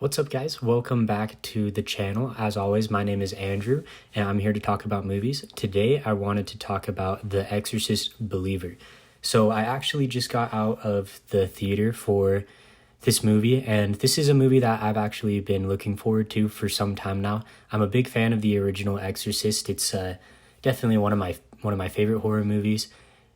What's up, guys? Welcome back to the channel. As always, my name is Andrew and I'm here to talk about movies. Today I wanted to talk about The Exorcist Believer. So I actually just got out of the theater for this movie, and this is a movie that I've actually been looking forward to for some time now. I'm a big fan of the original Exorcist. It's definitely one of my favorite horror movies,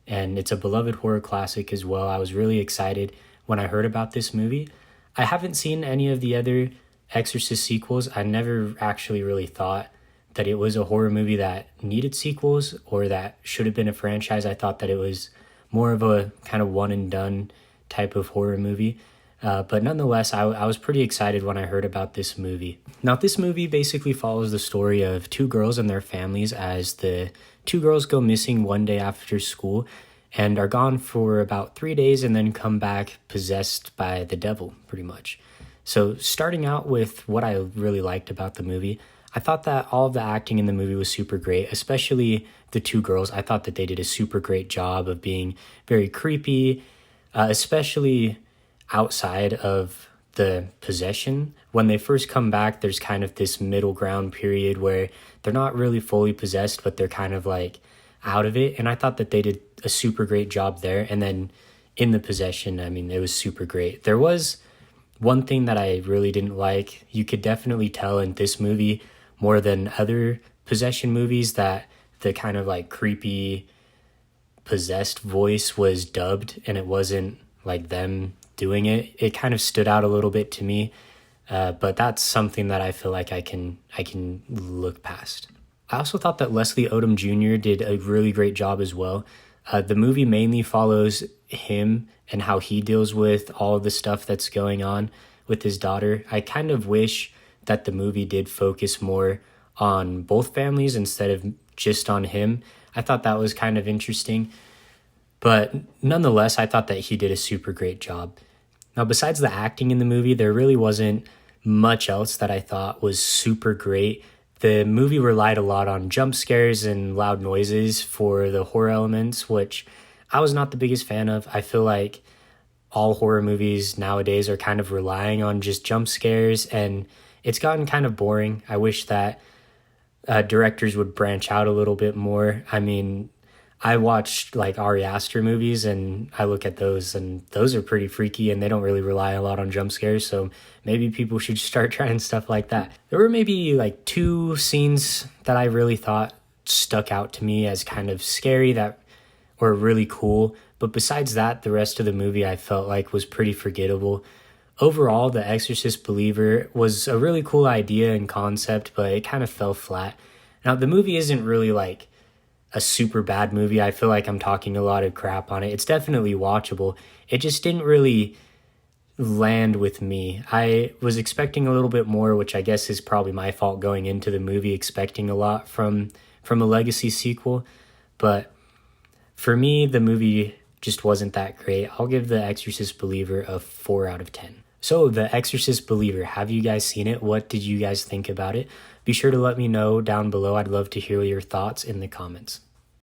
and it's a beloved horror classic as well. I was really excited when I heard about this movie. I haven't seen any of the other Exorcist sequels. I never actually really thought that it was a horror movie that needed sequels or that should have been a franchise. I thought that it was more of a kind of one and done type of horror movie. But nonetheless, I was pretty excited when I heard about this movie. Now, this movie basically follows the story of two girls and their families as the two girls go missing one day after school and are gone for about 3 days and then come back possessed by the devil, pretty much. So starting out with what I really liked about the movie, I thought that all of the acting in the movie was super great, especially the two girls. I thought that they did a super great job of being very creepy, especially outside of the possession. When they first come back, there's kind of this middle ground period where they're not really fully possessed, but they're kind of like out of it. And I thought that they did a super great job there. And then in the possession, I mean, it was super great. There was one thing that I really didn't like. You could definitely tell in this movie more than other possession movies that the kind of like creepy possessed voice was dubbed and it wasn't like them doing it. It kind of stood out a little bit to me, but that's something that I feel like I can look past. I also thought that Leslie Odom Jr. did a really great job as well. The movie mainly follows him and how he deals with all of the stuff that's going on with his daughter. I kind of wish that the movie did focus more on both families instead of just on him. I thought that was kind of interesting, but nonetheless, I thought that he did a super great job. Now, besides the acting in the movie, there really wasn't much else that I thought was super great. The movie relied a lot on jump scares and loud noises for the horror elements, which I was not the biggest fan of. I feel like all horror movies nowadays are kind of relying on just jump scares, and it's gotten kind of boring. I wish that directors would branch out a little bit more. I mean, I watched like Ari Aster movies and I look at those and those are pretty freaky and they don't really rely a lot on jump scares. So maybe people should start trying stuff like that. There were maybe like two scenes that I really thought stuck out to me as kind of scary that were really cool. But besides that, the rest of the movie I felt like was pretty forgettable. Overall, The Exorcist Believer was a really cool idea and concept, but it kind of fell flat. Now, the movie isn't really like a super bad movie. I feel like I'm talking a lot of crap on it. It's definitely watchable. It just didn't really land with me. I was expecting a little bit more, which I guess is probably my fault going into the movie expecting a lot from a legacy sequel. But for me, the movie just wasn't that great. I'll give The Exorcist Believer a 4 out of 10. So, The Exorcist Believer, have you guys seen it? What did you guys think about it? Be sure to let me know down below. I'd love to hear your thoughts in the comments.